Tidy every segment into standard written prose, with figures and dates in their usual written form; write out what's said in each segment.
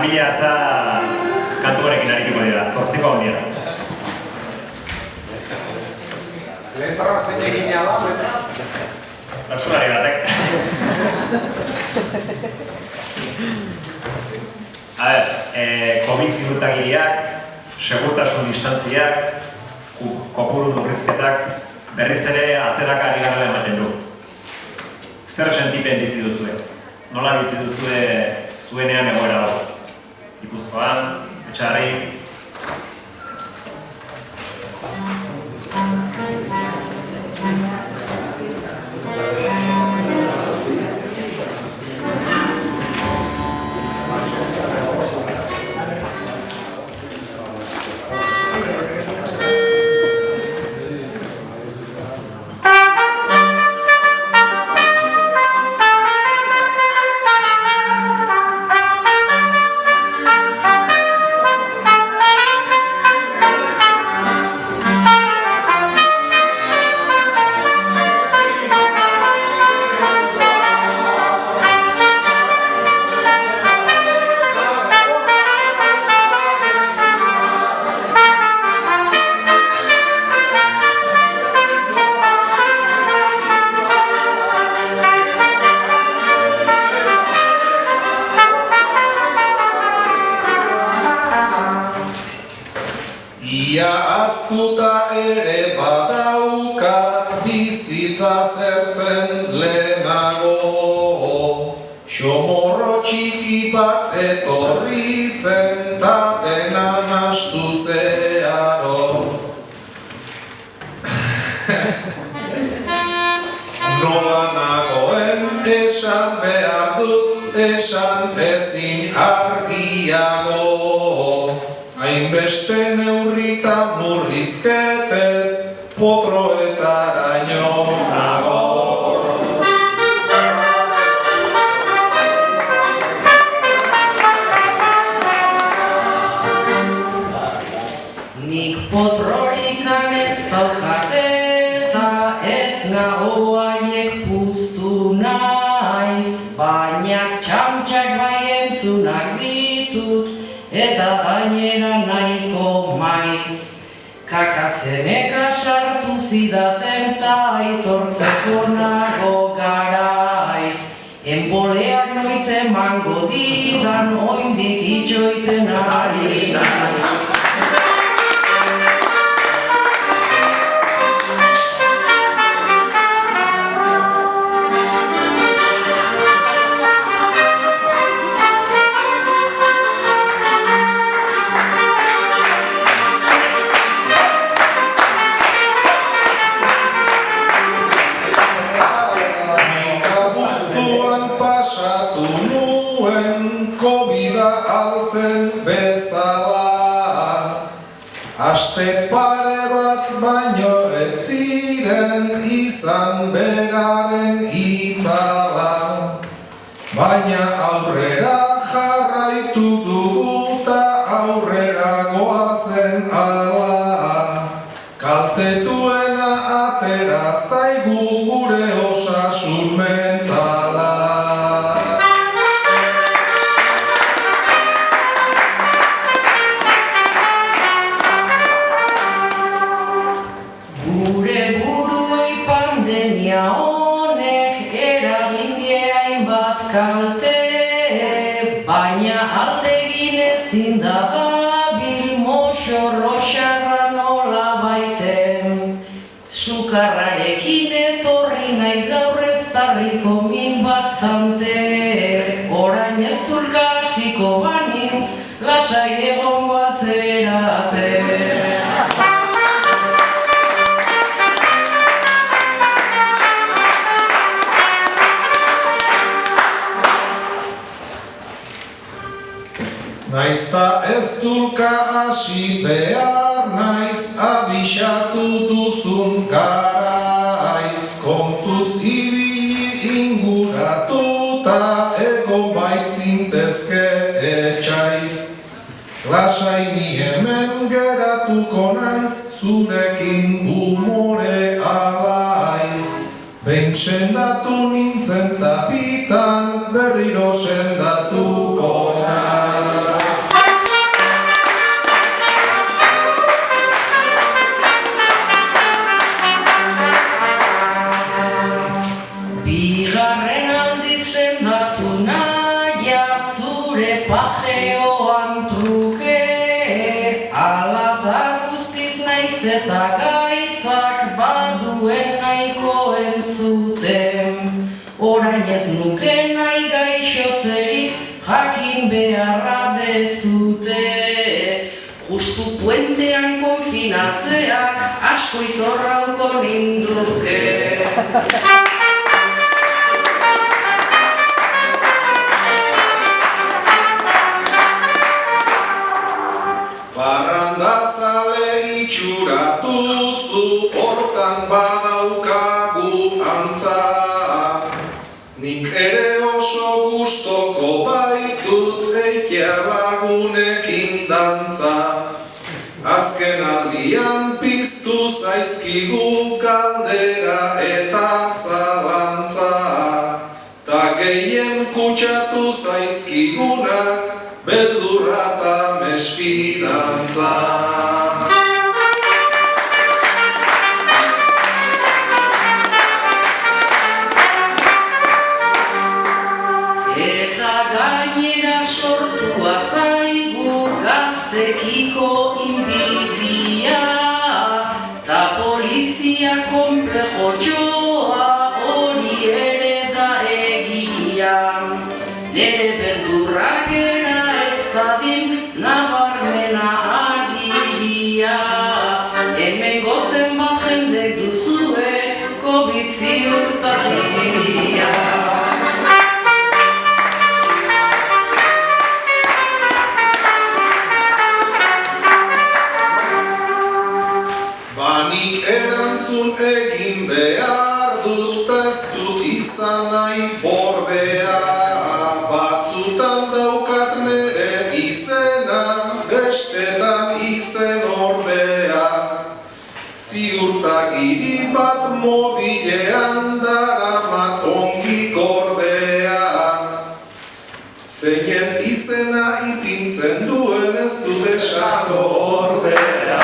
Kamila atza kantu horrekin arikiko dira, 8ko handia. Letra zein egina da, letra? Pertsunari batek. COVID ziurtagiriak, segurtasun instantziak, kopuru murrizketak, berriz ere atzerak ari garela ematen du. Zer sentipen bizi duzue? Nola bizi duzue zuenean egoera hau? Gipuzkoan, Etxarri. Ia aztuta ere badaukat bizitza zertzen lehenago. Xomorro txiki bat etorri zen ta dena nahastu zeharo. Nola nagoen esan behar dut, esan ezin argiago. Hainbeste neurrita murrizketez, potroetaraino nago. Nik potrorikan ez daukate eta ez nago haiek puztu naiz, baina txamtxak bai entzunak ditut, eta gainera nahiko maiz. Kakazeneka sartu zidaten ta aitortzeko nago garaiz. Enboleak noiz emango didan oindik itxoiten ari naiz. Pasatu nuen COVID-a altzen bezala. Aste pare bat baino ez ziren izan beraren itzala. Baina aurrera jarraitu dugu ta aurrera goazen ala. Kaltetuena atera zaigu gure osasun mentala. Honek eragin die hainbat kalte, baina aldegin ezin da dabil moxorro xarra nola baiten. Sukarrarekin etorri naiz aurrez tarriko min bastante, orain ez dulka hasiko banintz, lasai egongo altzerate. Naizta ez dulka hasi behar, naiz abixatu duzun garaiz. Kontuz ibili inguratuta, egon baitzintezke etxaiz. Lasai ni hemen geratuko naiz, zurekin umore alaiz. Behin sendatu nintzen da bitan, berriro sendatuko naiz. orain ez nuke nahi gaixotzerik, jakin beharra dezute. Justu puentean konfinatzeak asko izorrauko ninduke. Parrandazale itxuratuzu, hortan badaukagu antza. Nik ere oso gustoko baitut eitea lagunekin dantza. Azken aldian piztu zaizkigu galdera eta zalantza. Ta gehien kutsatu zaizkigunak beldurra eta mesfidantza. Eta gainera sortua zaigu gaztekiko inbidia, ta polizia konplejotxoa hori ere da egia. Nere beldurra gera ez dadin nabarmena agiria, hemen gozen bat jendek duzue COVID ziurtagiria. Banik erantzun egin behar dut, ez dut izan nahi bordea. Batzutan daukat nere izena, bestetan izen ordea. Ziurtagiri bat mobilean daramat ongi gordea. Zeinen izena ipintzen duen ez dut esango ordea.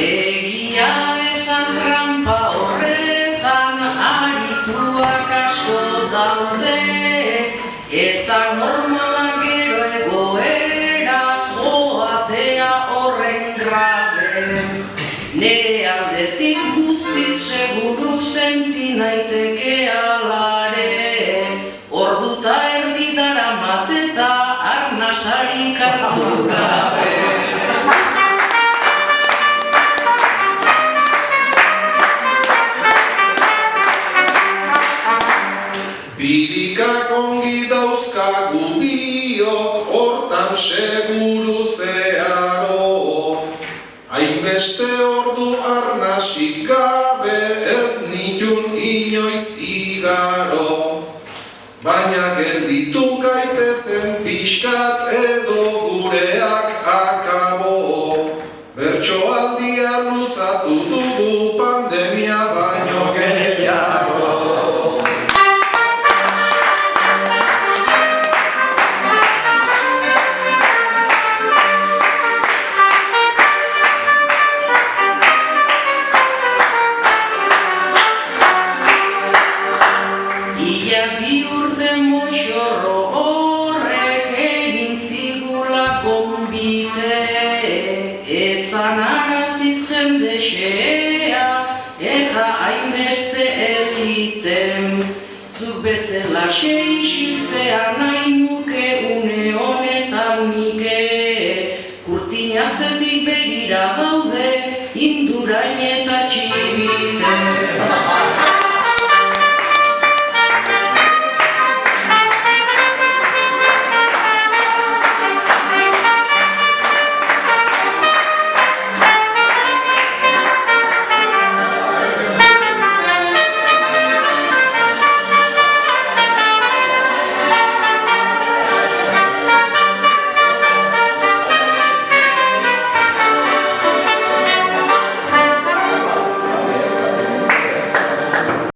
Egia esan trampa horretan arituak asko daude, eta normala gero egoera joatea horren grabe. Nere aldetik guztiz seguru senti naiteke alare, orduta erdi daramat eta arnasarik hartu gabe. Birikak ongi dauzkagu biok, hortan seguru zeharo. Hainbeste ordu arnasik gabe ez nitun inoiz igaro. Baina gelditu gaitezen pixkat edo